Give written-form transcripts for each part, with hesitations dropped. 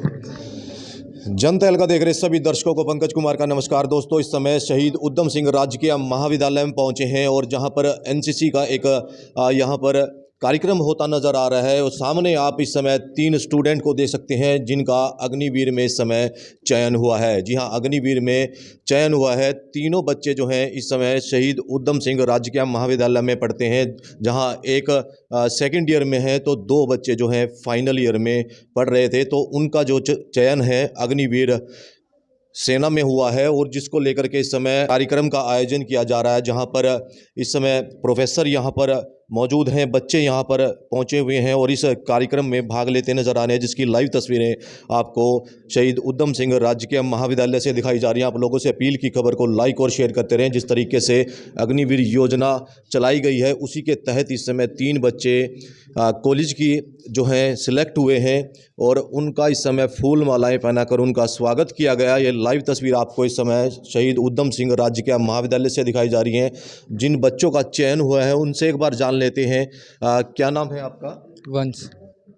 जनता L का देख रहे सभी दर्शकों को पंकज कुमार का नमस्कार। दोस्तों, इस समय शहीद उधम सिंह राजकीय महाविद्यालय में पहुंचे हैं और जहां पर एनसीसी का एक यहां पर कार्यक्रम होता नजर आ रहा है और सामने आप इस समय 3 स्टूडेंट को देख सकते हैं जिनका अग्निवीर में इस समय चयन हुआ है। जी हां, अग्निवीर में चयन हुआ है। तीनों बच्चे जो हैं इस समय शहीद उधम सिंह राजकीय महाविद्यालय में पढ़ते हैं, जहां एक सेकंड ईयर में है तो 2 बच्चे जो हैं फाइनल ईयर में पढ़ रहे थे। तो उनका जो चयन है अग्निवीर सेना में हुआ है और जिसको लेकर के इस समय कार्यक्रम का आयोजन किया जा रहा है, जहां पर इस समय प्रोफेसर यहां पर मौजूद हैं, बच्चे यहां पर पहुंचे हुए हैं और इस कार्यक्रम में भाग लेते नजर आ रहे हैं, जिसकी लाइव तस्वीरें आपको शहीद उधम सिंह राजकीय महाविद्यालय से दिखाई जा रही हैं। आप लोगों से अपील की खबर को लाइक और शेयर करते रहें। जिस तरीके से अग्निवीर योजना चलाई गई है उसी के तहत इस समय 3 बच्चे कॉलेज की जो हैं सिलेक्ट हुए हैं और उनका इस समय फूल मालाएं पहनाकर उनका स्वागत किया गया। ये लाइव तस्वीर आपको इस समय शहीद उधम सिंह राजकीय महाविद्यालय से दिखाई जा रही हैं। जिन बच्चों का चयन हुआ है उनसे एक बार जान लेते हैं। क्या नाम है आपका? वंश।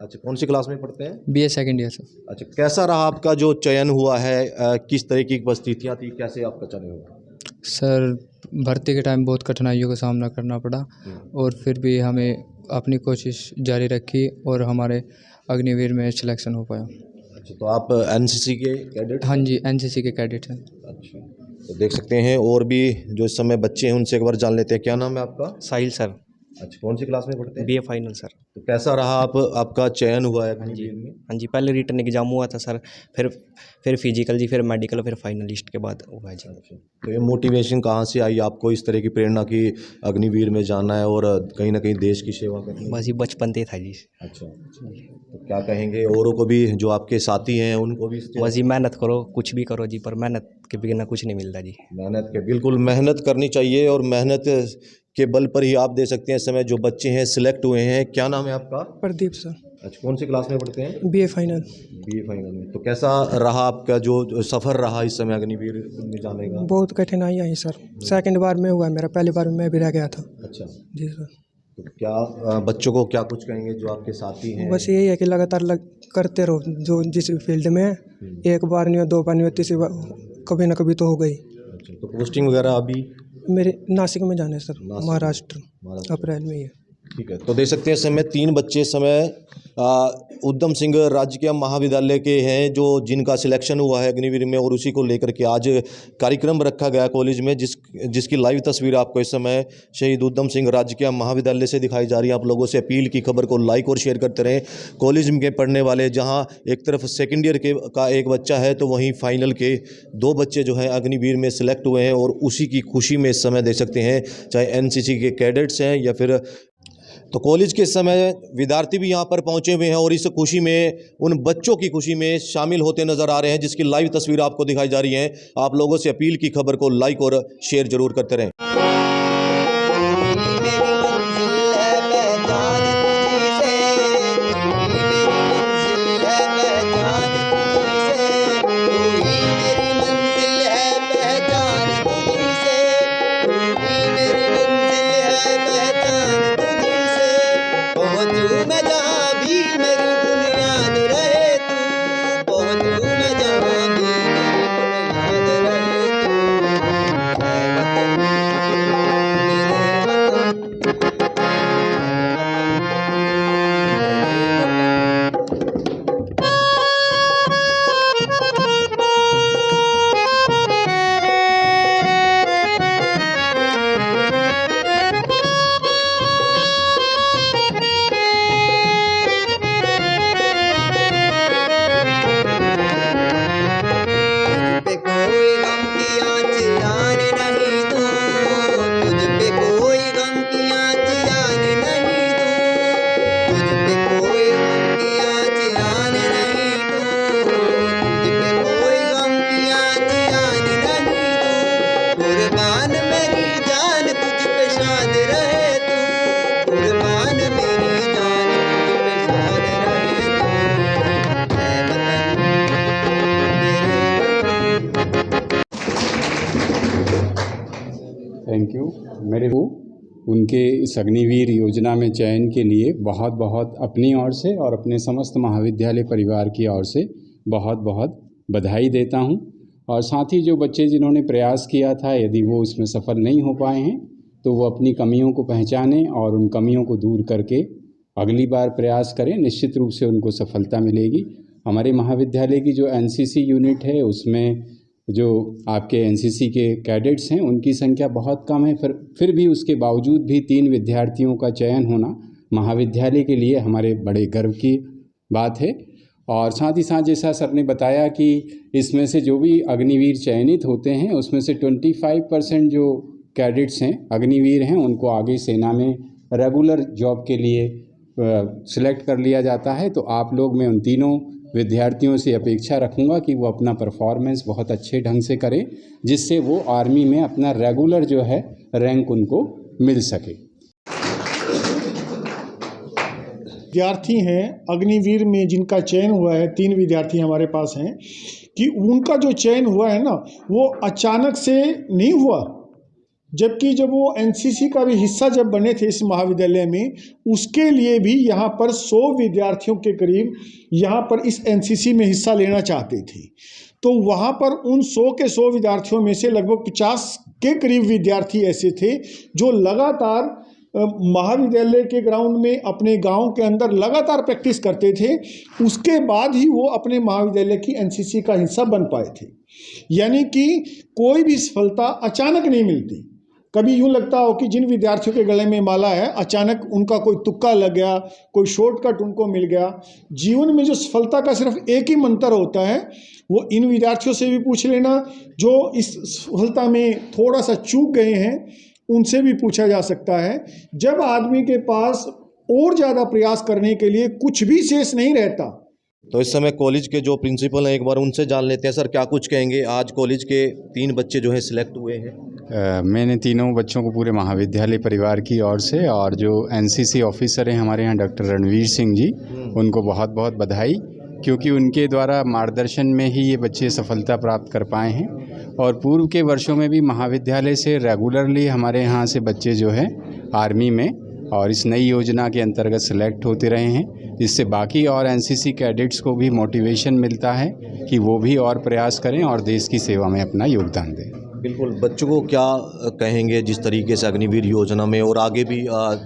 अच्छा, कौन सी क्लास में पढ़ते हैं? बीए सेकंड ईयर से। अच्छा, कैसा रहा आपका जो चयन हुआ है? किस तरह की परिस्थितियाँ थी, कैसे आपका चयन हुआ? सर, भर्ती के टाइम बहुत कठिनाइयों का सामना करना पड़ा और फिर भी हमें अपनी कोशिश जारी रखी और हमारे अग्निवीर में सिलेक्शन हो पाया। अच्छा, तो आप एनसीसी के कैडेट? हाँ जी, एनसीसी के कैडेट हैं। अच्छा, तो देख सकते हैं और भी जो इस समय बच्चे हैं उनसे एक बार जान लेते हैं। क्या नाम है आपका? साहिल सर। अच्छा, कौन सी क्लास में पढ़ते हैं? BA final sir. तो कैसा रहा आपका चयन हुआ है अग्निवीर में? हाँ जी, पहले रिटन एग्जाम हुआ था सर, फिर फिजिकल जी, फिर मेडिकल, फिर फाइनलिस्ट के बाद हुआ है जी। अच्छा, तो ये मोटिवेशन कहाँ से आई आपको इस तरह की प्रेरणा की अग्निवीर में जाना है और कहीं ना कहीं देश की सेवा करनी है? बस ये बचपन से था जी। अच्छा, तो क्या कहेंगे औरों को भी, जो आपके साथी हैं उनको भी? बस ये मेहनत करो, कुछ भी करो जी, पर मेहनत के बिना कुछ नहीं मिलता जी। मेहनत के बिल्कुल मेहनत करनी चाहिए और मेहनत के बल पर ही आप दे सकते हैं। इस समय जो बच्चे हैं सिलेक्ट हुए हैं। क्या नाम है आपका? प्रदीप सर। अच्छा, कौन सी क्लास में पढ़ते हैं? BA final. बीए फाइनल में। तो कैसा रहा आपका जो सफ़र रहा इस समय अग्निवीर में जाने का? बहुत कठिनाई आई सर, सेकंड बार में हुआ, मेरा पहली बार में मैं भी रह गया था। अच्छा, जी सर। तो क्या बच्चों को क्या कुछ कहेंगे जो आपके साथी हैं? बस यही है कि लगातार करते रहो, जो जिस फील्ड में है, एक बार नहीं हो, 2 बार नहीं हो, तीसरी बार कभी ना कभी तो हो गई। अच्छा, तो पोस्टिंग वगैरह अभी? मेरे नासिक में जाना है सर, महाराष्ट्र, अप्रैल में ही है। ठीक है, तो देख सकते हैं इस समय 3 बच्चे इस समय उधम सिंह राजकीय महाविद्यालय के हैं जो जिनका सिलेक्शन हुआ है अग्निवीर में और उसी को लेकर के आज कार्यक्रम रखा गया कॉलेज में, जिसकी लाइव तस्वीर आपको इस समय शहीद उधम सिंह राजकीय महाविद्यालय से दिखाई जा रही है। आप लोगों से अपील की खबर को लाइक और शेयर करते रहें। कॉलेज में पढ़ने वाले जहां एक तरफ सेकेंड ईयर का एक बच्चा है तो वहीं फाइनल के 2 बच्चे जो हैं अग्निवीर में सिलेक्ट हुए हैं और उसी की खुशी में इस समय देख सकते हैं, चाहे एनसीसी के कैडेट्स हैं या फिर तो कॉलेज के समय विद्यार्थी भी यहाँ पर पहुँचे हुए हैं और इस खुशी में, उन बच्चों की खुशी में शामिल होते नजर आ रहे हैं, जिसकी लाइव तस्वीर आपको दिखाई जा रही है। आप लोगों से अपील की खबर को लाइक और शेयर जरूर करते रहें। Thank you. मेरे को उनके इस अग्निवीर योजना में चयन के लिए बहुत बहुत अपनी ओर से और अपने समस्त महाविद्यालय परिवार की ओर से बहुत बहुत बधाई देता हूं। और साथ ही जो बच्चे जिन्होंने प्रयास किया था, यदि वो इसमें सफल नहीं हो पाए हैं तो वो अपनी कमियों को पहचानें और उन कमियों को दूर करके अगली बार प्रयास करें, निश्चित रूप से उनको सफलता मिलेगी। हमारे महाविद्यालय की जो एनसीसी यूनिट है उसमें जो आपके एनसीसी के कैडेट्स हैं उनकी संख्या बहुत कम है, फिर भी उसके बावजूद भी 3 विद्यार्थियों का चयन होना महाविद्यालय के लिए हमारे बड़े गर्व की बात है। और साथ ही साथ जैसा सर ने बताया कि इसमें से जो भी अग्निवीर चयनित होते हैं उसमें से 25% जो कैडेट्स हैं अग्निवीर हैं उनको आगे सेना में रेगुलर जॉब के लिए सिलेक्ट कर लिया जाता है। तो आप लोग, मैं उन तीनों विद्यार्थियों से अपेक्षा रखूंगा कि वो अपना परफॉर्मेंस बहुत अच्छे ढंग से करें, जिससे वो आर्मी में अपना रेगुलर जो है रैंक उनको मिल सके। विद्यार्थी हैं अग्निवीर में जिनका चयन हुआ है, 3 विद्यार्थी हमारे पास हैं, कि उनका जो चयन हुआ है ना वो अचानक से नहीं हुआ, जबकि जब वो एनसीसी का भी हिस्सा जब बने थे इस महाविद्यालय में, उसके लिए भी यहाँ पर 100 विद्यार्थियों के करीब यहाँ पर इस एनसीसी में हिस्सा लेना चाहते थे। तो वहाँ पर उन 100 के 100 विद्यार्थियों में से लगभग 50 के करीब विद्यार्थी ऐसे थे जो लगातार महाविद्यालय के ग्राउंड में अपने गांव के अंदर लगातार प्रैक्टिस करते थे। उसके बाद ही वो अपने महाविद्यालय की एनसीसी का हिस्सा बन पाए थे। यानी कि कोई भी सफलता अचानक नहीं मिलती। कभी यूँ लगता हो कि जिन विद्यार्थियों के गले में माला है अचानक उनका कोई तुक्का लग गया, कोई शॉर्टकट उनको मिल गया। जीवन में जो सफलता का सिर्फ एक ही मंत्र होता है, वो इन विद्यार्थियों से भी पूछ लेना जो इस सफलता में थोड़ा सा चूक गए हैं, उनसे भी पूछा जा सकता है। जब आदमी के पास और ज़्यादा प्रयास करने के लिए कुछ भी शेष नहीं रहता। तो इस समय कॉलेज के जो प्रिंसिपल हैं एक बार उनसे जान लेते हैं। सर, क्या कुछ कहेंगे? आज कॉलेज के 3 बच्चे जो है सिलेक्ट हुए हैं। मैंने तीनों बच्चों को पूरे महाविद्यालय परिवार की ओर से और जो एनसीसी ऑफिसर हैं हमारे यहाँ डॉक्टर रणवीर सिंह जी, उनको बहुत बहुत बधाई, क्योंकि उनके द्वारा मार्गदर्शन में ही ये बच्चे सफलता प्राप्त कर पाए हैं। और पूर्व के वर्षों में भी महाविद्यालय से रेगुलरली हमारे यहाँ से बच्चे जो है आर्मी में और इस नई योजना के अंतर्गत सेलेक्ट होते रहे हैं, जिससे बाकी और एनसीसी कैडेट्स को भी मोटिवेशन मिलता है कि वो भी और प्रयास करें और देश की सेवा में अपना योगदान दें। बिल्कुल, बच्चों को क्या कहेंगे जिस तरीके से अग्निवीर योजना में और आगे भी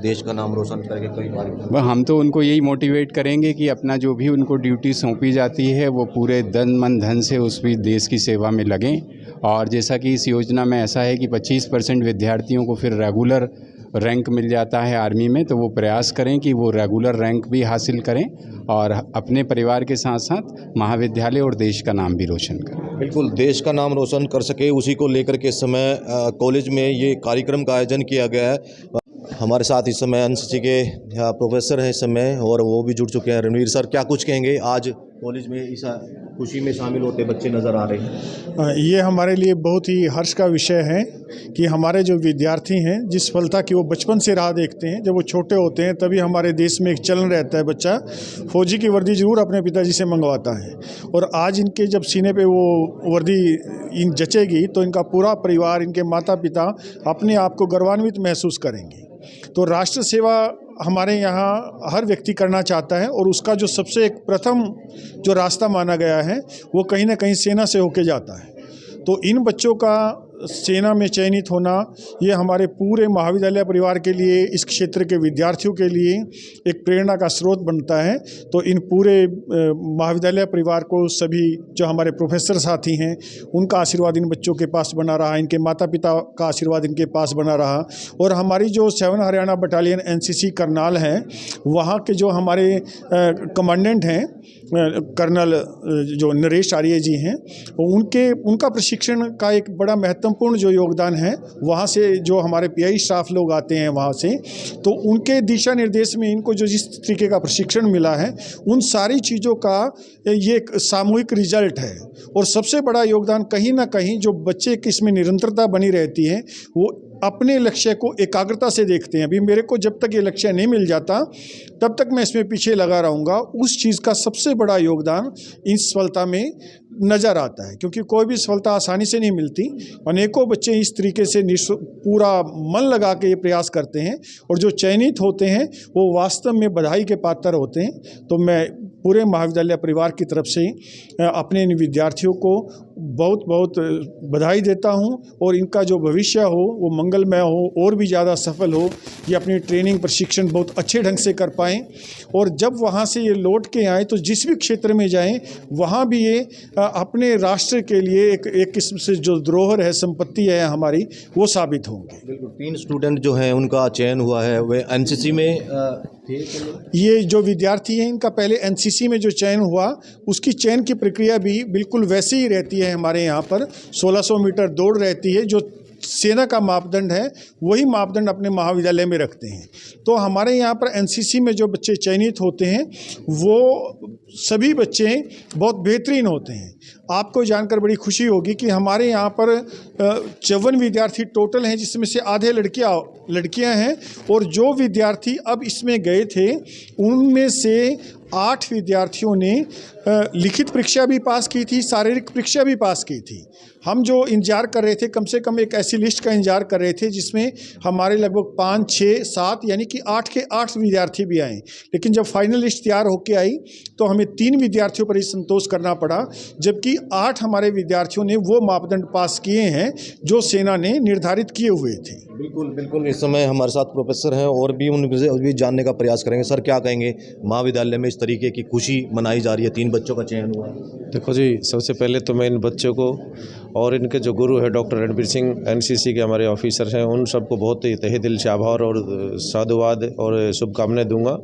देश का नाम रोशन करके कई बार? वह हम तो उनको यही मोटिवेट करेंगे कि अपना जो भी उनको ड्यूटी सौंपी जाती है वो पूरे तन मन धन से उस भी देश की सेवा में लगें। और जैसा कि इस योजना में ऐसा है कि 25% विद्यार्थियों को फिर रेगुलर रैंक मिल जाता है आर्मी में, तो वो प्रयास करें कि वो रेगुलर रैंक भी हासिल करें और अपने परिवार के साथ साथ महाविद्यालय और देश का नाम भी रोशन करें। बिल्कुल, देश का नाम रोशन कर सके, उसी को लेकर के इस समय कॉलेज में ये कार्यक्रम का आयोजन किया गया है। हमारे साथ इस समय एनसीसी के प्रोफेसर हैं इस समय और वो भी जुड़ चुके हैं। रणवीर सर, क्या कुछ कहेंगे? आज कॉलेज में इस खुशी में शामिल होते बच्चे नज़र आ रहे हैं। ये हमारे लिए बहुत ही हर्ष का विषय है कि हमारे जो विद्यार्थी हैं जिस सफलता की वो बचपन से राह देखते हैं, जब वो छोटे होते हैं तभी हमारे देश में एक चलन रहता है, बच्चा फौजी की वर्दी जरूर अपने पिताजी से मंगवाता है। और आज इनके जब सीने पे वो वर्दी इन जचेगी तो इनका पूरा परिवार, इनके माता पिता अपने आप को गर्वान्वित महसूस करेंगे। तो राष्ट्र सेवा हमारे यहाँ हर व्यक्ति करना चाहता है और उसका जो सबसे एक प्रथम जो रास्ता माना गया है वो कहीं ना कहीं सेना से होके जाता है। तो इन बच्चों का सेना में चयनित होना ये हमारे पूरे महाविद्यालय परिवार के लिए, इस क्षेत्र के विद्यार्थियों के लिए एक प्रेरणा का स्रोत बनता है। तो इन पूरे महाविद्यालय परिवार को, सभी जो हमारे प्रोफेसर साथी हैं, उनका आशीर्वाद इन बच्चों के पास बना रहा, इनके माता पिता का आशीर्वाद इनके पास बना रहा। और हमारी जो 7 हरियाणा बटालियन एनसीसी करनाल है, वहाँ के जो हमारे कमांडेंट हैं कर्नल जो नरेश आर्य जी हैं, उनका प्रशिक्षण का एक बड़ा महत्वपूर्ण जो योगदान है, वहाँ से जो हमारे पीआई स्टाफ लोग आते हैं वहाँ से, तो उनके दिशा निर्देश में इनको जो जिस तरीके का प्रशिक्षण मिला है, उन सारी चीज़ों का ये एक सामूहिक रिजल्ट है। और सबसे बड़ा योगदान कहीं ना कहीं जो बच्चे की इसमें निरंतरता बनी रहती है, वो अपने लक्ष्य को एकाग्रता से देखते हैं। अभी मेरे को जब तक ये लक्ष्य नहीं मिल जाता तब तक मैं इसमें पीछे लगा रहूँगा। उस चीज़ का सबसे बड़ा योगदान इस सफलता में नज़र आता है, क्योंकि कोई भी सफलता आसानी से नहीं मिलती। अनेकों बच्चे इस तरीके से पूरा मन लगा के ये प्रयास करते हैं और जो चयनित होते हैं वो वास्तव में बधाई के पात्र होते हैं। तो मैं पूरे महाविद्यालय परिवार की तरफ से अपने इन विद्यार्थियों को बहुत बहुत बधाई देता हूं और इनका जो भविष्य हो वो मंगलमय हो और भी ज़्यादा सफल हो। ये अपनी ट्रेनिंग प्रशिक्षण बहुत अच्छे ढंग से कर पाएँ और जब वहाँ से ये लौट के आएँ तो जिस भी क्षेत्र में जाएं वहाँ भी ये अपने राष्ट्र के लिए एक किस्म से जो धरोहर है, संपत्ति है हमारी, वो साबित होंगे। बिल्कुल 3 स्टूडेंट जो हैं उनका चयन हुआ है, वे एनसीसी में थे। ये जो विद्यार्थी हैं इनका पहले एनसीसी में जो चयन हुआ उसकी चयन की प्रक्रिया भी बिल्कुल वैसे ही रहती है। हमारे यहाँ पर 1600 मीटर दौड़ रहती है, जो सेना का मापदंड है वही मापदंड अपने महाविद्यालय में रखते हैं। तो हमारे यहाँ पर एनसीसी में जो बच्चे चयनित होते हैं वो सभी बच्चे बहुत बेहतरीन होते हैं। आपको जानकर बड़ी खुशी होगी कि हमारे यहाँ पर 54 विद्यार्थी टोटल हैं, जिसमें से आधे लड़कियाँ हैं और जो विद्यार्थी अब इसमें गए थे उनमें से 8 विद्यार्थियों ने लिखित परीक्षा भी पास की थी, शारीरिक परीक्षा भी पास की थी। हम जो इंतजार कर रहे थे, कम से कम एक ऐसी लिस्ट का इंतजार कर रहे थे जिसमें हमारे लगभग 5, 6, 7 यानी कि 8 के 8 विद्यार्थी भी आए। लेकिन जब फाइनल लिस्ट तैयार होकर आई तो हमें 3 विद्यार्थियों पर ही संतोष करना पड़ा, जबकि 8 हमारे विद्यार्थियों ने वो मापदंड पास किए हैं जो सेना ने निर्धारित किए हुए थे। बिल्कुल बिल्कुल, इस समय हमारे साथ प्रोफेसर हैं और भी उनसे भी जानने का प्रयास करेंगे। सर, क्या कहेंगे, महाविद्यालय में इस तरीके की खुशी मनाई जा रही है, 3 बच्चों का चयन हुआ। देखो जी, सबसे पहले तो मैं इन बच्चों को और इनके जो गुरु है डॉक्टर रणबीर सिंह, एनसीसी के हमारे ऑफिसर हैं, उन सबको बहुत ही तहे दिल से आभार और साधुवाद और शुभकामनाएं दूंगा।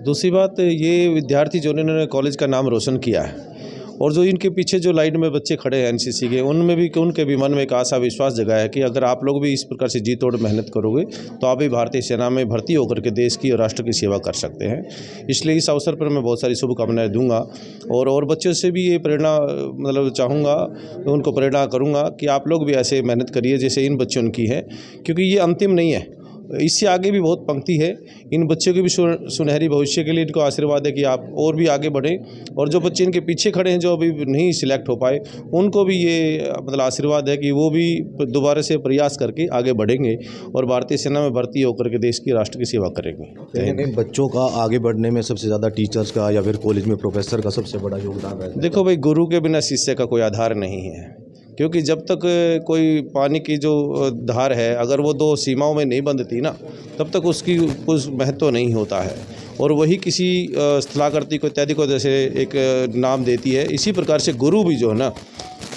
दूसरी बात, ये विद्यार्थी जो इन्होंने कॉलेज का नाम रोशन किया है और जो इनके पीछे जो लाइन में बच्चे खड़े हैं एनसीसी के, उनमें भी उनके भी मन में एक आशा विश्वास जगा है कि अगर आप लोग भी इस प्रकार से जी तोड़ मेहनत करोगे तो आप भी भारतीय सेना में भर्ती होकर के देश की और राष्ट्र की सेवा कर सकते हैं। इसलिए इस अवसर पर मैं बहुत सारी शुभकामनाएं दूंगा और बच्चों से भी ये प्रेरणा मतलब चाहूँगा, उनको प्रेरणा करूँगा कि आप लोग भी ऐसे मेहनत करिए जैसे इन बच्चों की है, क्योंकि ये अंतिम नहीं है, इससे आगे भी बहुत पंक्ति है। इन बच्चों के भी सुनहरी भविष्य के लिए इनको आशीर्वाद है कि आप और भी आगे बढ़ें और जो बच्चे इनके पीछे खड़े हैं जो अभी नहीं सिलेक्ट हो पाए, उनको भी ये मतलब आशीर्वाद है कि वो भी दोबारा से प्रयास करके आगे बढ़ेंगे और भारतीय सेना में भर्ती होकर के देश की राष्ट्र की सेवा करेंगे। कहीं बच्चों का आगे बढ़ने में सबसे ज़्यादा टीचर्स का या फिर कॉलेज में प्रोफेसर का सबसे बड़ा योगदान है। देखो भाई, गुरु के बिना शिष्य का कोई आधार नहीं है, क्योंकि जब तक कोई पानी की जो धार है अगर वो 2 सीमाओं में नहीं बंधती ना, तब तक उसकी कुछ महत्व नहीं होता है और वही किसी स्थलाकृति को इत्यादि को जैसे एक नाम देती है। इसी प्रकार से गुरु भी जो है ना,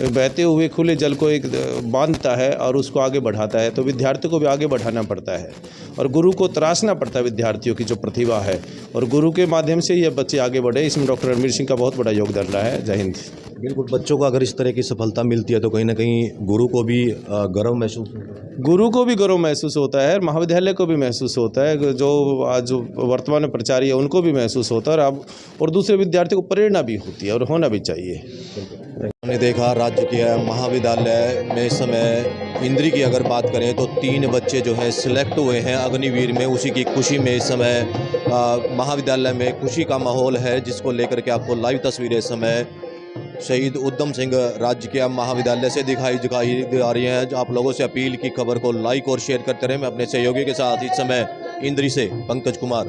बहते हुए खुले जल को एक बांधता है और उसको आगे बढ़ाता है। तो विद्यार्थियों को भी आगे बढ़ाना पड़ता है और गुरु को तराशना पड़ता है विद्यार्थियों की जो प्रतिभा है, और गुरु के माध्यम से ये बच्चे आगे बढ़े। इसमें डॉक्टर रणबीर सिंह का बहुत बड़ा योगदान रहा है। जय हिंद। बिल्कुल, बच्चों को अगर इस तरह की सफलता मिलती है तो कहीं ना कहीं गुरु को भी गर्व महसूस होता है। गुरु को भी गर्व महसूस होता है, महाविद्यालय को भी महसूस होता है, जो आज वर्तमान में प्राचार्य है उनको भी महसूस होता है और दूसरे विद्यार्थियों को प्रेरणा भी होती है और होना भी चाहिए। हमने देखा राज्य के महाविद्यालय में इस समय इंद्री की अगर बात करें तो 3 बच्चे जो हैं सिलेक्ट हुए हैं अग्निवीर में। उसी की खुशी में इस समय महाविद्यालय में खुशी का माहौल है, जिसको लेकर के आपको लाइव तस्वीरें इस समय शहीद उद्यम सिंह राजकीय महाविद्यालय से दिखाई जा रही हैं। आप लोगों से अपील की खबर को लाइक और शेयर करते रहे। मैं अपने सहयोगी के साथ इस समय इंद्री से पंकज कुमार।